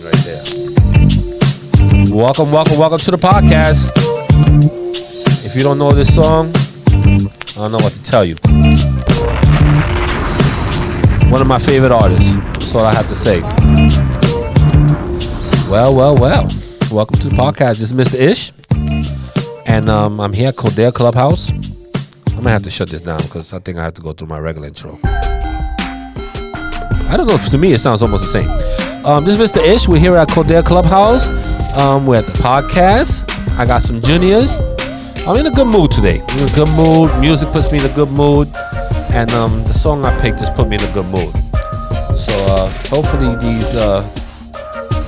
right there. Welcome to the podcast. If you don't know this song, I don't know what to tell you. One of my favorite artists. That's all I have to say. Well. Welcome to the podcast. This is Mr. Ish. And I'm here at Codere Clubhouse. I'm going to have to shut this down because I think I have to go through my regular intro. I don't know. To me, it sounds almost the same. This is Mr. Ish. We're here at Codere Clubhouse. We're at the podcast. I got some juniors. I'm in a good mood today. I'm in a good mood. Music puts me in a good mood. And the song I picked just put me in a good mood. So hopefully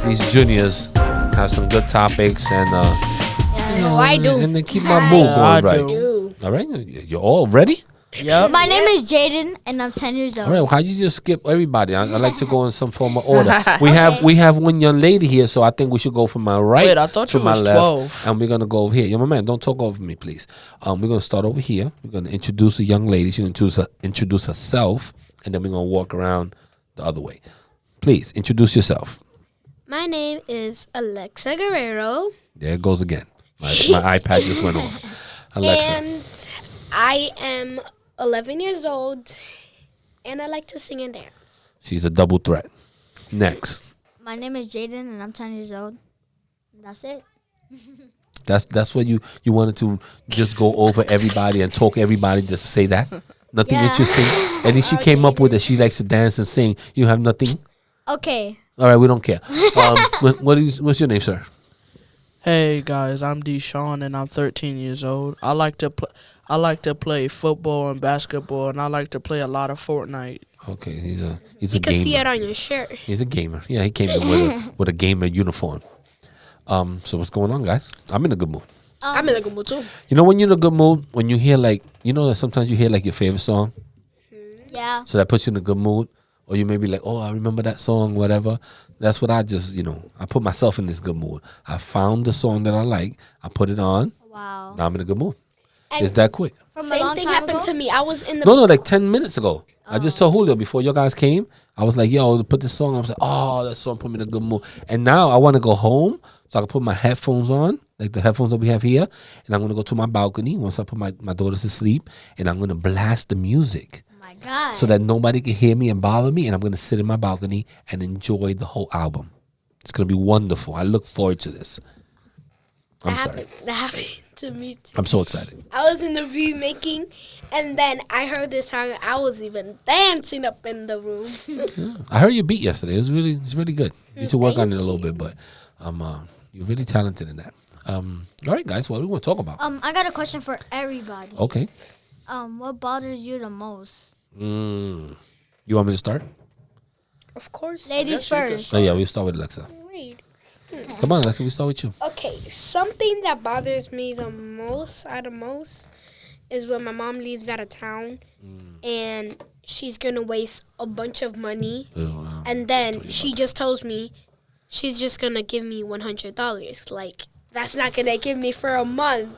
these juniors have some good topics and I do. And they keep my mood going right. Do. All right, you're all ready? Yep. My name is Jaden, and I'm 10 years old. All right, how you just skip everybody? I like to go in some form of order. We have one young lady here, so I think we should go from my right Wait, I thought to you my was left, 12. and we're gonna go over here. Yo, my man, don't talk over me, please. We're gonna start over here. We're gonna introduce a young lady. She's gonna introduce herself, and then we're gonna walk around the other way. Please introduce yourself. My name is Alexa Guerrero. There it goes again. My iPad just went off. Alexa. And I am 11 years old. And I like to sing and dance. She's a double threat. Next. My name is Jaden, and I'm 10 years old. That's it. That's what you wanted to just go over everybody and talk everybody, just say that? Nothing Yeah. interesting? At least she came up with that she likes to dance and sing. You have nothing? Okay. All right, we don't care. What's your name, sir? Hey guys, I'm Deshaun and I'm 13 years old. I like to play football and basketball, and I like to play a lot of Fortnite. Okay, he's a You can see gamer. it on your shirt. He's a gamer. Yeah, he came in with a gamer uniform. So what's going on, guys? I'm in a good mood. I'm in a good mood too. You know when you're in a good mood, when you hear that sometimes you hear like your favorite song, Yeah. so that puts you in a good mood. Or you may be like, oh, I remember that song, whatever. That's what I just, I put myself in this good mood. I found the song that I like. I put it on. Wow. Now I'm in a good mood. And It's that quick. From a Same long thing time happened ago? to me. I was in the No, like 10 minutes ago. I just told Julio before you guys came. I was like, yo, put this song on. I was like, oh, that song put me in a good mood. And now I want to go home so I can put my headphones on, like the headphones that we have here. And I'm going to go to my balcony once I put my daughters to sleep. And I'm going to blast the music. My God. So that nobody can hear me and bother me, and I'm going to sit in my balcony and enjoy the whole album. It's going to be wonderful. I look forward to this. I'm sorry. That happened to me too. I'm so excited. I was in the room making, and then I heard this song. I was even dancing up in the room. I heard your beat yesterday. It's really good. You need to work on it a little bit, but you're really talented in that. All right, guys, what do we want to talk about? I got a question for everybody. Okay. What bothers you the most? You want me to start? Of course. Ladies first. Oh, yeah, we'll start with Alexa. Wait. Come on, Alexa, we start with you. Okay, something that bothers me the most is when my mom leaves out of town and she's gonna waste a bunch of money, and then she just tells me she's just gonna give me $100. Like, that's not gonna give me for a month.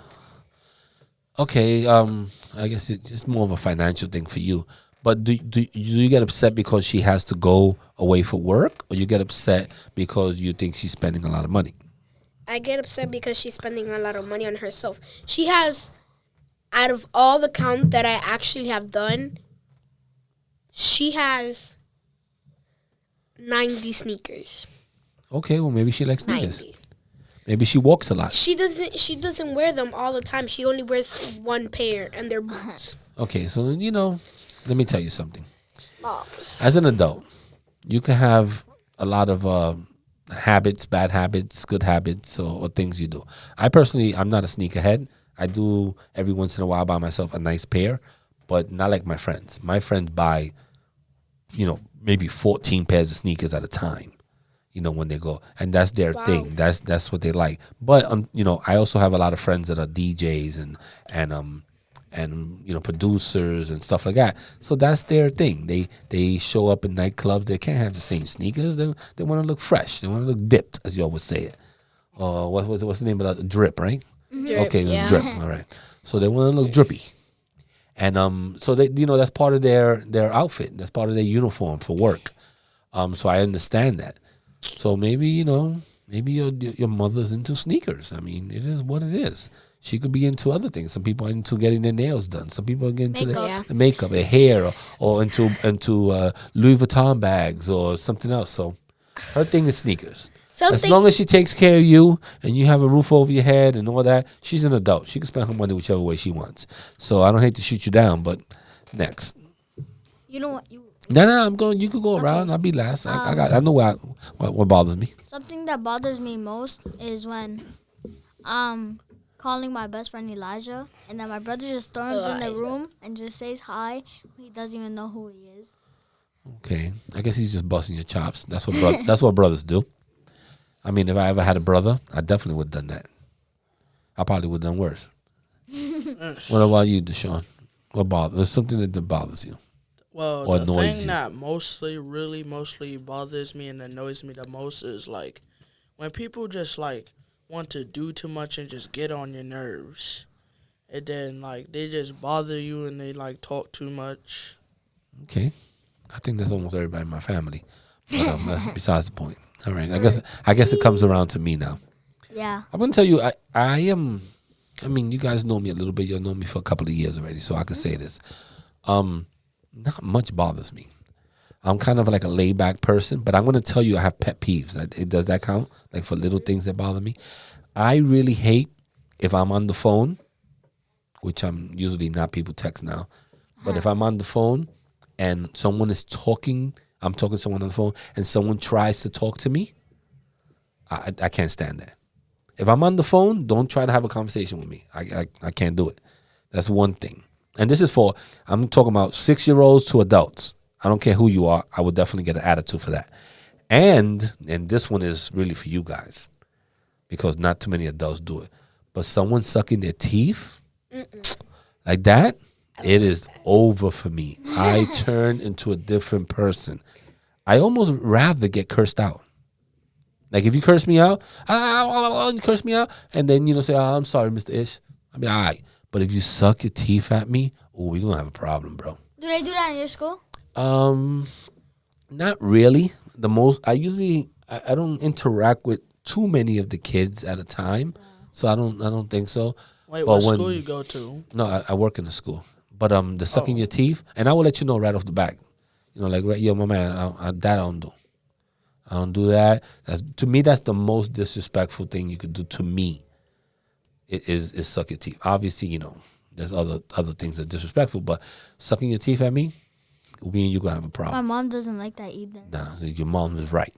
Okay, I guess it's more of a financial thing for you. But do you get upset because she has to go away for work, or you get upset because you think she's spending a lot of money? I get upset because she's spending a lot of money on herself. She has, out of all the count that I actually have done, she has 90 sneakers. Okay, well maybe she likes sneakers. 90. Maybe she walks a lot. She doesn't wear them all the time. She only wears one pair, and they're boots. Okay, so let me tell you something. Moms. As an adult, you can have a lot of habits, bad habits, good habits, or things you do. I'm not a sneakerhead. I do every once in a while buy myself a nice pair, but not like my friends. My friends buy, maybe 14 pairs of sneakers at a time. When they go, and that's their thing. That's what they like. But I also have a lot of friends that are DJs and producers and stuff like that. So that's their thing. They show up in nightclubs. They can't have the same sneakers. They want to look fresh. They want to look dipped, as you always say it. What's the name of that? Drip, right? Drip, Okay, yeah. drip. All right. So they want to look drippy, and so they that's part of their outfit. That's part of their uniform for work. So I understand that. So maybe maybe your mother's into sneakers. I mean, it is what it is. She could be into other things. Some people are into getting their nails done. Some people are getting into Makeup. Yeah. the makeup, their hair, or into Louis Vuitton bags or something else. So her thing is sneakers. As Something. long as she takes care of you and you have a roof over your head and all that, she's an adult. She can spend her money whichever way she wants. So I don't hate to shoot you down, but next. You know what? No, I'm going. You could go around. I'll be last. I know what bothers me. Something that bothers me most is when calling my best friend Elijah, and then my brother just storms in the room and just says hi. He doesn't even know who he is. Okay, I guess he's just busting your chops. That's what that's what brothers do. I mean, if I ever had a brother, I definitely would have done that. I probably would have done worse. What about you, Deshaun? There's something that bothers you. Well, Or the annoys thing you. that mostly bothers me and annoys me the most is like when people just like want to do too much and just get on your nerves, and then like they just bother you and they like talk too much. Okay, I think that's almost everybody in my family. But that's besides the point. All right, I guess it comes around to me now. Yeah. I'm gonna tell you, I am. I mean, you guys know me a little bit. You'll know me for a couple of years already, so I can say this. Not much bothers me. I'm kind of like a laid back person, but I'm gonna tell you I have pet peeves. Does that count? Like for little things that bother me. I really hate if I'm on the phone, which I'm usually not. People text now, but if I'm on the phone and someone is talking, I'm talking to someone on the phone, and someone tries to talk to me, I can't stand that. If I'm on the phone, don't try to have a conversation with me. I can't do it. That's one thing. And this is I'm talking about 6-year-olds to adults. I don't care who you are. I would definitely get an attitude for that. And this one is really for you guys because not too many adults do it. But someone sucking their teeth like that, it is over for me. I turn into a different person. I almost rather get cursed out. Like if you curse me out, you curse me out, and then say, I'm sorry, Mr. Ish. I mean, all right. But if you suck your teeth at me, we're gonna have a problem, bro. Do they do that in your school? Not really. I don't interact with too many of the kids at a time, so I don't think so. Wait, But what school you go to? No, I work in the school. But the sucking your teeth, and I will let you know right off the back. Like yo, my man, that I don't do. I don't do that. To me, that's the most disrespectful thing you could do to me. It is suck your teeth. Obviously, there's other things that are disrespectful, but sucking your teeth at me, me and you gonna have a My problem. mom doesn't like that either. Nah, your mom is right.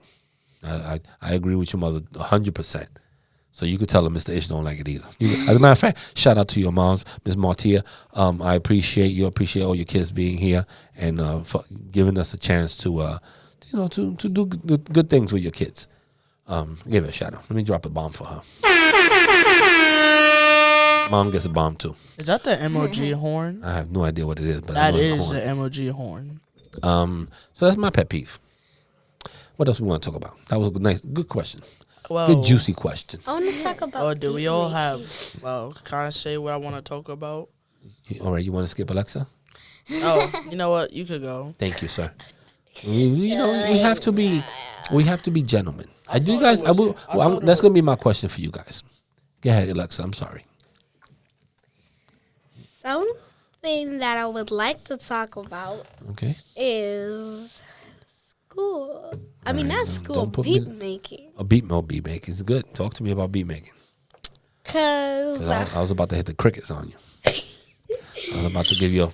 I agree with your mother 100%. So you could tell her Mr. Ish don't like it either. As a matter of fact, shout out to your moms, Ms. Martia. I appreciate all your kids being here and for giving us a chance to to do good things with your kids. Give her a shout out. Let me drop a bomb for her. Mom gets a bomb too. Is that the MOG horn? I have no idea what it is, but I That know it's is a horn. the MOG horn. So that's my pet peeve. What else we want to talk about? That was a good question. Well, Good juicy question. I want to talk about. Oh, do we all beat have? Well, can I say what I want to talk about? All right, you want to skip Alexa? Oh, you know what? You could go. Thank you, sir. We have to be gentlemen. That's gonna be my question for you guys. Go ahead, Alexa. I'm sorry. Something that I would like to talk about Okay. is school. I mean, not school, don't put beat me- making. Beat making is good. Talk to me about beat making. 'Cause Because I was about to hit the crickets on you. I was about to give you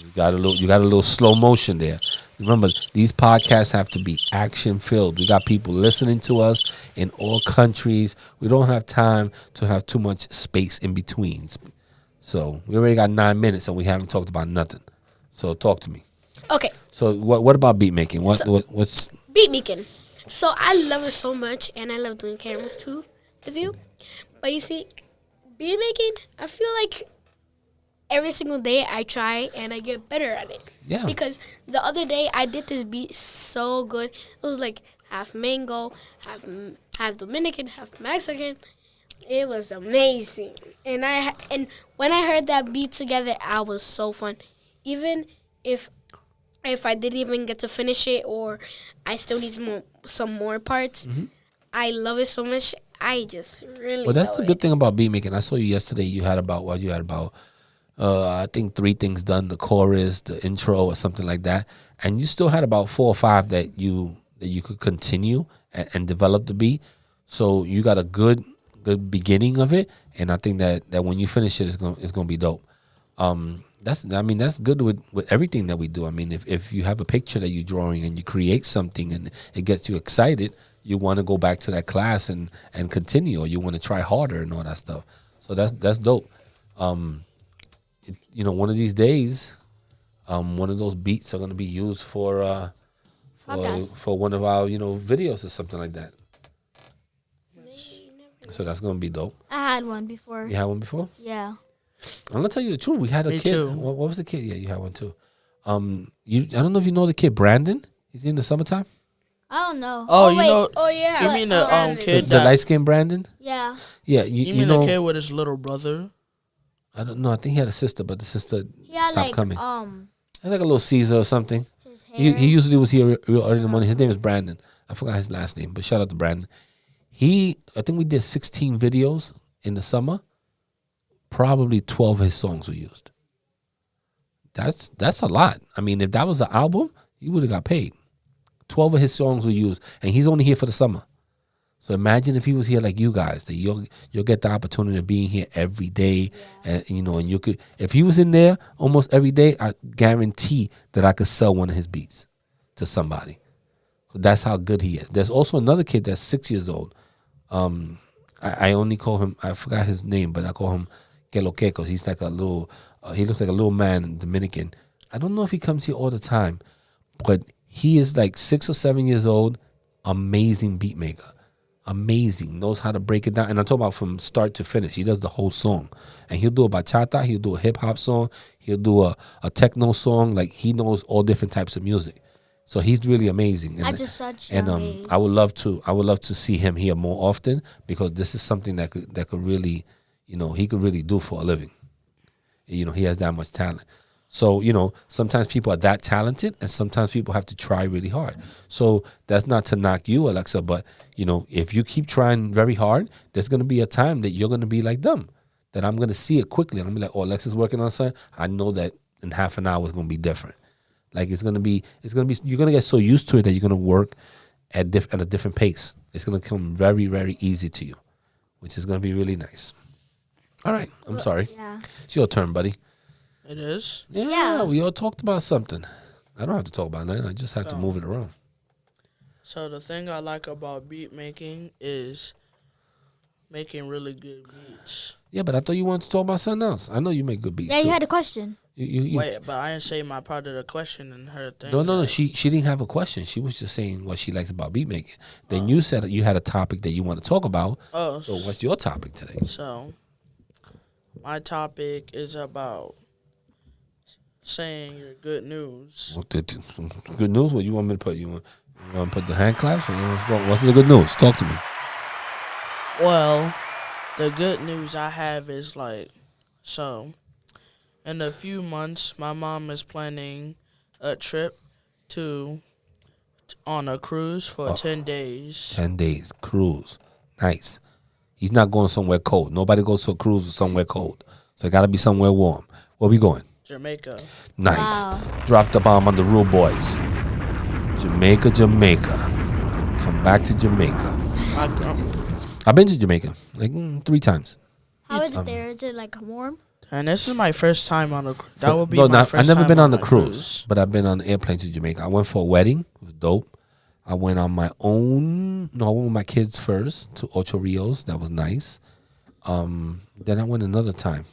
you got a little slow motion there. Remember, these podcasts have to be action filled. We got people listening to us in all countries. We don't have time to have too much space in betweens. So we already got 9 minutes and we haven't talked about nothing. So talk to me. okay, So what about beat making? What's beat making. So I love it so much, and I love doing cameras too with you. But you see, beat making, I feel like every single day I try and I get better at it. Yeah. Because the other day I did this beat so good. It was like half mango, half Dominican, half Mexican. It was amazing. And when I heard that beat together, I was so fun. Even if if I didn't even get to finish it or I still need some more parts, I love it so much. I just really Well, that's love the it. good thing about beat making. I saw you yesterday. You had about I think 3 things done: the chorus, the intro, or something like that. And you still had about 4 or 5 that you could continue and develop the beat. So you got a good beginning of it, and I think that when you finish it, it's gonna be dope. That's good with everything that we do. I mean, if you have a picture that you're drawing and you create something and it gets you excited, you want to go back to that class and continue, or you want to try harder and all that stuff. So that's dope. One of these days, one of those beats are going to be used for Podcast. one of our videos or something like that. So that's going to be dope. I had one before. You had one before? Yeah. I'm gonna tell you the truth. We had a Me kid. too. What was the kid? Yeah, you had one too. I don't know if you know the kid Brandon. He's in the summertime. I don't know. Oh, you wait. know, Oh yeah. you mean the kid The that? light skinned Brandon. Yeah. Yeah, You you mean know. the kid with his little brother? I don't know. I think he had a sister, but the sister He had stopped like coming. He had like a little Caesar or something. his hair. He usually was here real early in the morning. His name is Brandon. I forgot his last name, but shout out to Brandon. I think we did 16 videos in the summer. Probably 12 of his songs were used. That's a lot. I mean, if that was an album, he would have got paid. 12 of his songs were used, and he's only here for the summer. So imagine if he was here like you guys, that you'll get the opportunity of being here every day, and you could, if he was in there almost every day, I guarantee that I could sell one of his beats to somebody. So that's how good he is. There's also another kid that's 6 years old. I only call him, I forgot his name, but I call him Queloquecos. He's like a little, he looks like a little man, Dominican. I don't know if he comes here all the time, but he is like 6 or 7 years old, amazing beat maker. Amazing, knows how to break it down. And I'm talking about from start to finish. He does the whole song. And he'll do a bachata, he'll do a hip hop song, he'll do a techno song. Like, he knows all different types of music. So he's really amazing. And, At just such and young age. I would love to see him here more often, because this is something that could really, he could really do for a living. He has that much talent. So, sometimes people are that talented, and sometimes people have to try really hard. So that's not to knock you, Alexa, but, if you keep trying very hard, there's going to be a time that you're going to be like them, that I'm going to see it quickly. I'm going to be like, oh, Alexa's working on something. I know that in half an hour it's going to be different. Like, you're going to get so used to it that you're going to work at a different pace. It's going to come very, very easy to you, which is going to be really nice. All right. I'm sorry. Yeah. It's your turn, buddy. It is. Yeah, we all talked about something. I don't have to talk about nothing. I just have to move it around. So the thing I like about beat making is making really good beats. Yeah, but I thought you wanted to talk about something else. I know you make good beats. Yeah, you too. had a question. You- Wait, but I didn't say my part of the question in her thing. No. yet. She didn't have a question. She was just saying what she likes about beat making. Then you said that you had a topic that you want to talk about. Oh, So what's your topic today? so my topic is about saying your good news. Good news? What you want me to put? You want to put the hand claps? Or what's the good news? Talk to me. Well, the good news I have is so in a few months, my mom is planning a trip on a cruise for 10 days. 10 days cruise. Nice. He's not going somewhere cold. Nobody goes to a cruise somewhere cold. So it got to be somewhere warm. Where we going? Jamaica. Nice. Wow. Drop the bomb on the real boys. Jamaica. Come back to Jamaica. I've been to Jamaica like 3 times. How is it there? Is it like warm? And this is my first time on a cruise. That would be No, my first I've never time been on the a cruise, but I've been on the airplane to Jamaica. I went for a wedding. It was dope. I went on my own. No, I went with my kids first to Ocho Rios. That was nice. Then I went another time.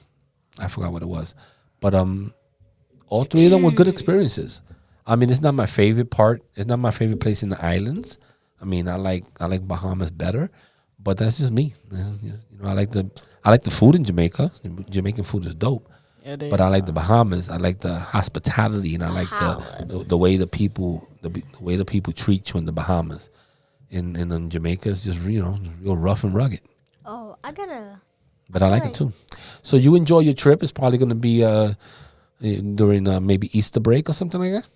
I forgot what it was. But all 3 of them were good experiences. I mean, it's not my favorite part. It's not my favorite place in the islands. I mean, I like Bahamas better, but that's just me. I like the food in Jamaica. Jamaican food is dope. Yeah, But I like the Bahamas. I like the hospitality, and I like the way the people treat you in the Bahamas. And in Jamaica, it's just real rough and rugged. Oh, I gotta. But I like it too. So you enjoy your trip. It's probably going to be during maybe Easter break or something like that.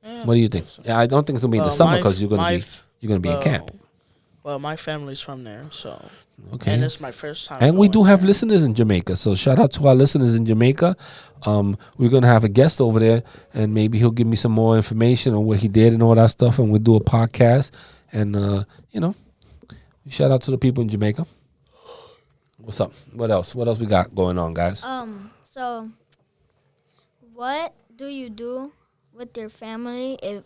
Yeah. What do you think? Yeah, I don't think it's gonna be in the summer because you're gonna be in camp. Well, my family's from there, so Okay. and it's my first time. And we do going have there. listeners in Jamaica, so shout out to our listeners in Jamaica. We're gonna have a guest over there, and maybe he'll give me some more information on what he did and all that stuff, and we'll do a podcast. And shout out to the people in Jamaica. What's up? What else? What else we got going on, guys? So what do you do with your family if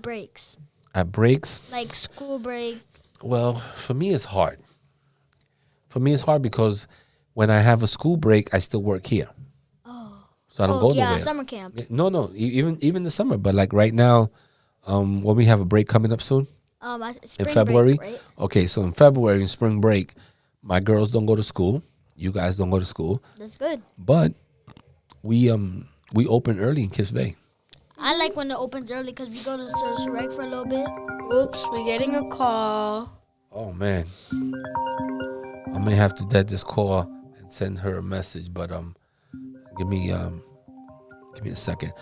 breaks? At breaks, Like school break. well, for me it's hard. For me it's hard because when I have a school break, I still work here. So I don't go yeah, nowhere. summer camp. No, even the summer. But like right now, when we have a break coming up soon Spring in February. break, right? Okay, so in February, in spring break, my girls don't go to school. You guys don't go to school, That's good. but we open early in Kips Bay. I like when it opens early because we go to Shrek for a little bit. Oops, we're getting a call. Oh man, I may have to dead this call and send her a message. But give me a second.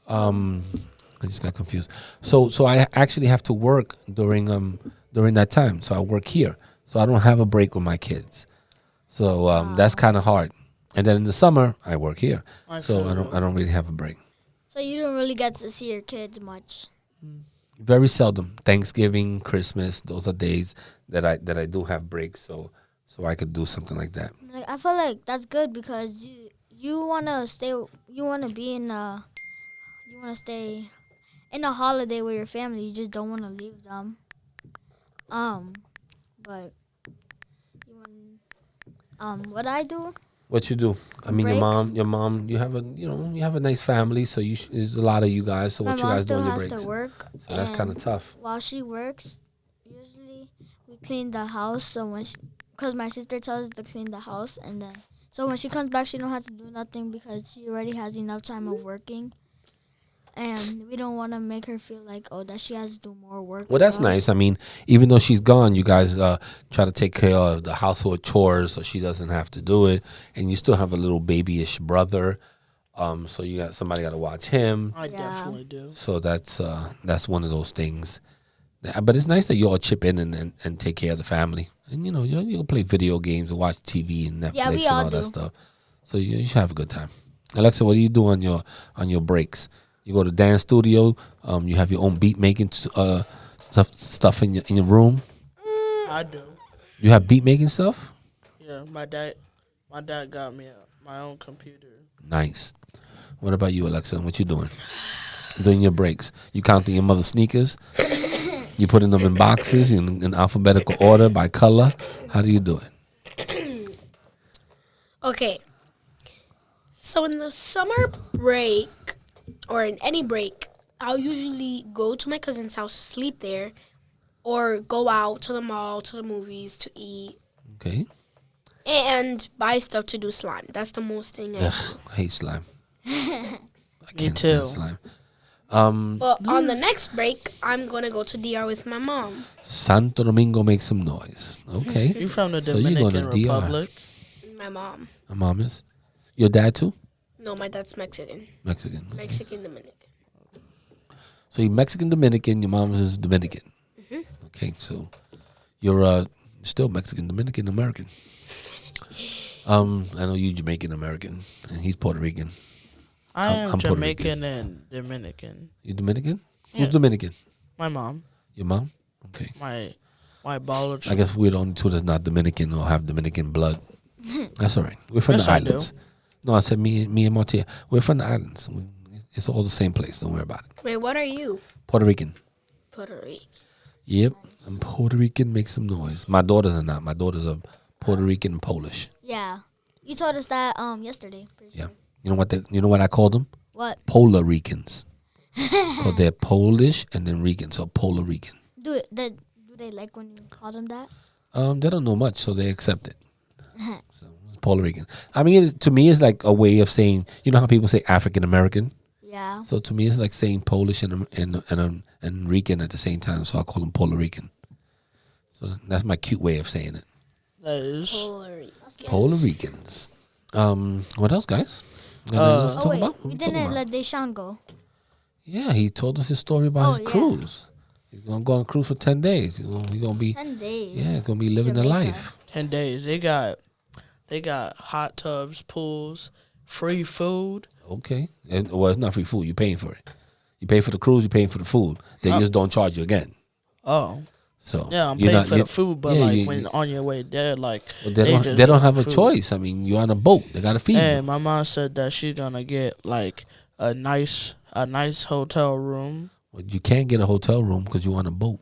I just got confused. So I actually have to work during that time. So I work here. So I don't have a break with my kids. So that's kind of hard. And then in the summer I work here. So I don't really have a break. So you don't really get to see your kids much. Very seldom. Thanksgiving, Christmas, those are days that I do have breaks. So I could do something like that. Like I feel like that's good because you wanna stay in a holiday with your family. You just don't wanna leave them. But what I do? What you do? I mean, Breaks. your mom. You have a nice family. So there's a lot of you guys. So My what you mom guys do still on your has breaks? to work. So that's kind of tough. While she works, usually we clean the house. So because my sister tells us to clean the house, and then so when she comes back, she don't have to do nothing because she already has enough time of working. And we don't want to make her feel like that she has to do more work. Well, that's nice. I mean, even though she's gone, you guys try to take care of the household chores so she doesn't have to do it, and you still have a little babyish brother. So somebody got to watch him. I definitely do. So that's one of those things. But it's nice that you all chip in and take care of the family, and you'll play video games and watch TV and Netflix Yeah, we and all all that do. stuff. So you should have a good time. Alexa, what do you do on your breaks? You go to dance studio. You have your own beat making stuff in your room. I do. You have beat making stuff. Yeah, my dad got me my own computer. Nice. What about you, Alexa? What you doing? During your breaks, you counting your mother's sneakers. You putting them in boxes in alphabetical order by color. How do you do it? Okay. So in the summer break, or in any break, I'll usually go to my cousin's house, sleep there, or go out to the mall, to the movies, to eat, Okay. and buy stuff to do slime. That's the most thing I Ugh, I hate slime. I Me can't too. stand slime. But on the next break, I'm going to go to DR with my mom. Santo Domingo makes some noise. Okay. You from the So you going Dominican to DR. Republic? My mom. My mom is. Your dad too? No, my dad's Mexican. Mexican. Okay. Mexican Dominican. So you're Mexican Dominican. Your mom's is Dominican. Okay, so you're still Mexican Dominican American. I know you Jamaican American, and he's Puerto Rican. I'm Puerto Jamaican and Dominican. You Dominican? Yeah. Who's Dominican? My mom, Your mom? Okay. my biological. I guess we're the only two that's not Dominican or have Dominican blood. That's all right. We're from Yes, the I do. islands. No, I said me and Martia. We're from the islands. It's all the same place. Don't worry about it. Wait, what are you? Puerto Rican. Puerto Rican. Yep. I'm Puerto Rican. Make some noise. My daughters are not. My daughters are Puerto Rican and Polish. Yeah, you told us that yesterday. Pretty Yeah. sure. You know what I call them? What Polar Ricans. So they're Polish and then Rican. So Polar Rican. do they like when you call them that? They don't know much, so they accept it. So it's Puerto Rican. I mean, to me, it's like a way of saying. You know how people say African American. Yeah. So to me, it's like saying Polish and Rican at the same time. So I call them Puerto Rican. So that's my cute way of saying it. That is. Puerto Rican. Puerto Ricans. What else, guys? Got anything else to Oh talk wait, about? What we talking didn't about? let Deshaun go. Yeah, he told us his story about Oh, his yeah. cruise. He's gonna go on a cruise for 10 days. He's gonna be 10 days. he's gonna be living the Jamaica. life. 10 days. They got hot tubs, pools, free food. Okay, well, it's not free food. You're paying for it. You pay for the cruise. You're paying for the food. They just don't charge you again. Oh, So yeah, I'm you're paying not- for you- the food, but yeah, like you- when on your way there, like Well, they they just don't give have a food. choice. I mean, you're on a boat. They gotta feed And you. my mom said that she's gonna get like a nice hotel room. Well, you can't get a hotel room because you're on a boat.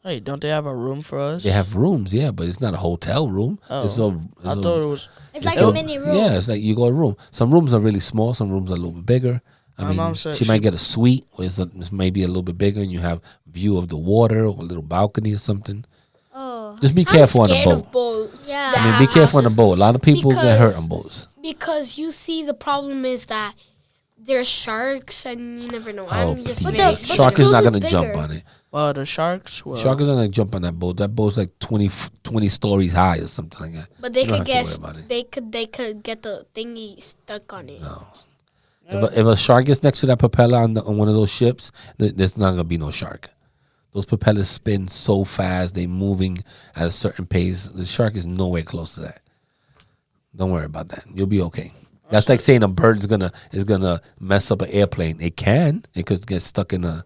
Hey, don't they have a room for us? They have rooms, yeah, but it's not a hotel room. Oh, It's a, I thought it was. It's like a- a mini room. Yeah, it's like you go a room. Some rooms are really small. Some rooms are a little bit bigger. I My mean, mom said she she- might get a suite, where it's maybe a little bit bigger, and you have view of the water or a little balcony or something. Oh, Just be careful on I'm a scared boat. of boats. Yeah. that I mean, have be careful on a houses. boat. A lot of people get hurt Because- on boats. Because you see, the problem is that there's sharks, and you never know. Oh, I'm just But very the scared. shark is not cruise going is to jump bigger. on it. Well, the sharks. Well, Shark is not going to jump on that boat. That boat's like 20 stories high or something like that. But they You don't could have to get worry about it. they could get the thingy stuck on it. No. If a shark gets next to that propeller on one of those ships, there's not gonna be no shark. Those propellers spin so fast; they moving at a certain pace. The shark is nowhere close to that. Don't worry about that. You'll be okay. That's like saying a bird is gonna mess up an airplane. It can. It could get stuck in the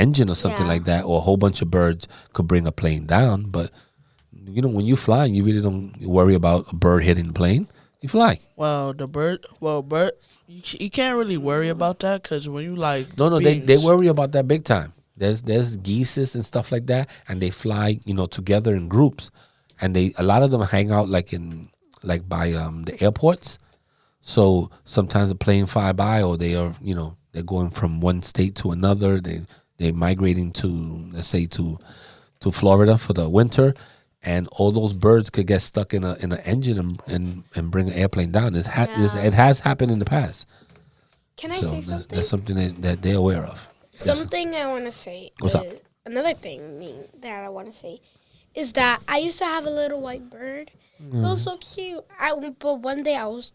engine or something Yeah. like that, or a whole bunch of birds could bring a plane down. But when you fly, you really don't worry about a bird hitting the plane. You fly. well, bird. You can't really worry about that because when you like. No, they beings- worry about that big time. There's geese and stuff like that, and they fly, together in groups, and a lot of them hang out like by the airports. So sometimes the plane fly by, or they are they're going from one state to another. They're migrating to, let's say, to Florida for the winter, and all those birds could get stuck in an engine and bring an airplane down. It has happened in the past. Can I So say that's, something? that's something that they're aware of. Yes. Something I want to say. What's up? Another thing that I want to say is that I used to have a little white bird. It was so cute. But one day I was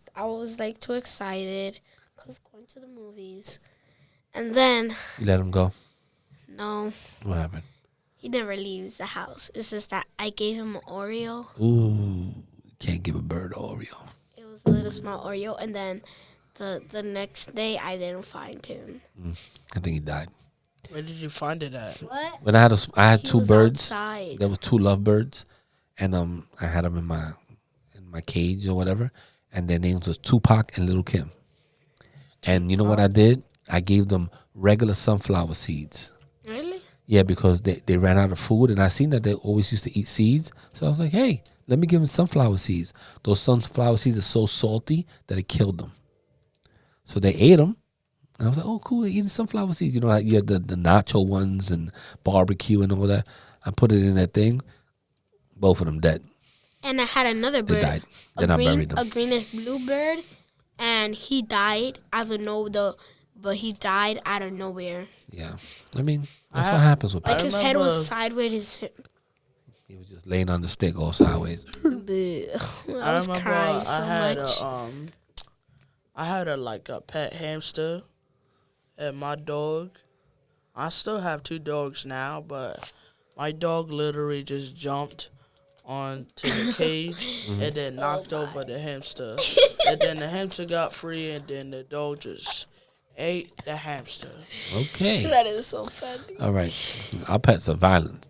like too excited because going to the movies, and then You let him go. no, What happened? he never leaves the house. It's just that I gave him an Oreo. Ooh, can't give a bird Oreo. It was a little small Oreo, and then the next day I didn't find him. I think he died. Where did you find it at? what? When I had He two was birds. outside. There was two lovebirds, and I had them in my cage or whatever, and their names was Tupac and Little Kim. And you know what I did? I gave them regular sunflower seeds. Really? Yeah, because they ran out of food, and I seen that they always used to eat seeds. So I was like, hey, let me give them sunflower seeds. Those sunflower seeds are so salty that it killed them. So they ate them. I was like, oh, cool, they're eating sunflower seeds. You know, you have the nacho ones and barbecue and all that. I put it in that thing. Both of them dead. And I had another They bird. died. Then I buried them. A greenish blue bird, and he died out of but he died out of nowhere. Yeah. I mean, that's I- what happens with Like people. his head was remember- sideways. His hip. He was just laying on the stick all sideways. I I was remember crying so I had much. I had a pet hamster, and my dog. I still have two dogs now, but my dog literally just jumped onto the cage and then knocked over the hamster, and then the hamster got free, and then the dog just ate the hamster. Okay. That is so funny. All right. Our pets are violent.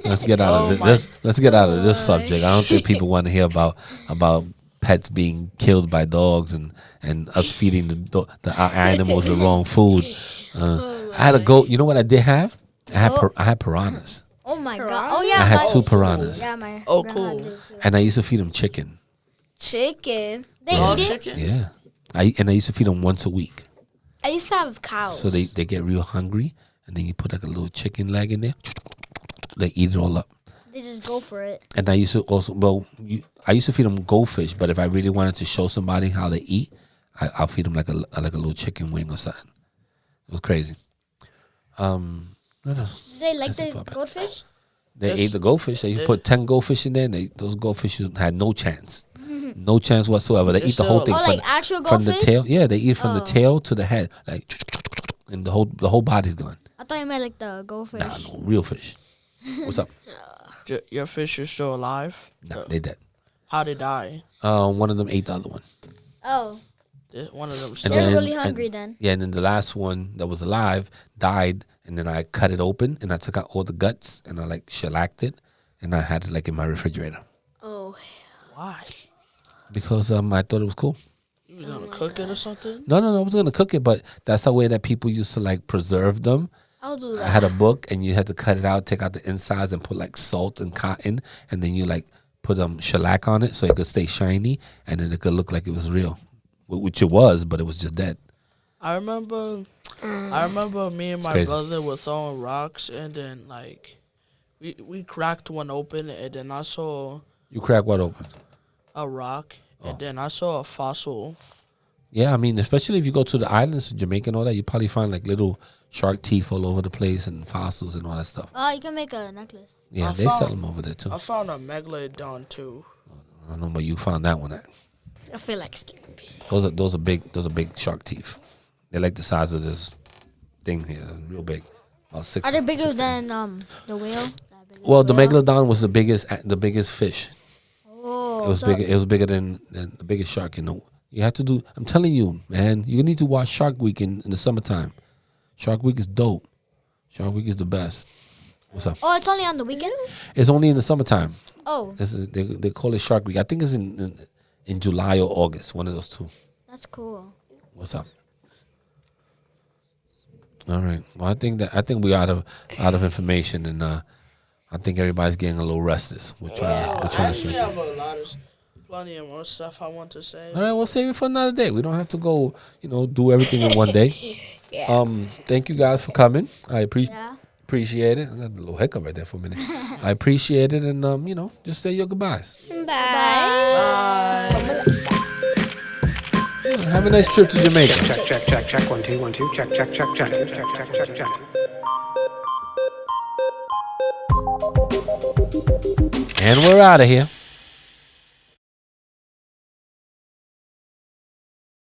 Let's get out Oh of this. my- Let's get out of this subject. I don't think people want to hear about pets being killed by dogs and us feeding our animals the wrong food. I had a goat. You know what I did have? I had piranhas. Oh my god. Piranha? Oh yeah. I had my- two piranhas, Yeah, my Oh, grandma cool. did too. and I used to feed them chicken. Chicken. They Dog eat it. chicken? Yeah, I used to feed them once a week, I used to have cows. so they get real hungry, and then you put like a little chicken leg in there. They eat it all up. They just go for it. And I used to also, I used to feed them goldfish, but if I really wanted to show somebody how they eat, I'll feed them like a little chicken wing or something. It was crazy. What else? Do they like That's a the puppet. goldfish? They Yes. ate the goldfish. They used to put 10 goldfish in there, and those goldfish had no chance. No chance whatsoever. They It's eat the whole still thing Oh, from, like actual from the goldfish? tail. Yeah, they eat from the Oh. tail to the head, like, and the whole body's gone. I thought you meant like the goldfish. Nah, no, real fish. What's up? Your fish is still alive? Nah, they dead. How'd it die? One of them ate the other one. Oh, One of them And still they're then- really hungry then. Yeah, and then the last one that was alive died, and then I cut it open and I took out all the guts and I like shellacked it, and I had it like in my refrigerator Oh, Why? because I thought it was cool. You was gonna cook it or something? No, I was gonna cook it, but that's the way that people used to like preserve them. I'll do I that. had a book, and you had to cut it out, take out the insides, and put like salt and cotton, and then you like put shellac on it so it could stay shiny, and then it could look like it was real, which it was, but it was just dead. I remember me and my crazy. brother were throwing rocks, and then like we cracked one open, and then I saw You crack what open? a rock, Oh. and then I saw a fossil. Yeah, I mean, especially if you go to the islands, Jamaica and all that, you probably find like little shark teeth all over the place and fossils and all that stuff. Oh, you can make a necklace. Yeah, I they sell found- them over there too. I found a megalodon too. I don't know where you found that one at. I feel like sleepy. Those are big shark teeth. They're like the size of this thing here, real big. About six. Are they bigger 6 than the whale? That biggest Well, the whale? megalodon was the biggest fish. Oh, It was so- bigger. It was bigger than the biggest shark. You have to do. I'm telling you, man. You need to watch Shark Week in the summertime. Shark Week is dope. Shark Week is the best. What's up? Oh, it's only on the weekend. It's only in the summertime. Oh, They call it Shark Week. I think it's in July or August. One of those two. that's cool. What's up? All right. Well, I think we're out of information, and I think everybody's getting a little restless. We're trying to Actually, I switch. have plenty of more stuff I want to say. All right, we'll save it for another day. We don't have to go, do everything in one day. Thank you guys for coming. I Yeah. appreciate it. I got a little hiccup right there for a minute. I appreciate it, and just say your goodbyes. Bye. Bye. Have a nice trip to Jamaica. Check. 1 2 1 2. Check. And we're out of here.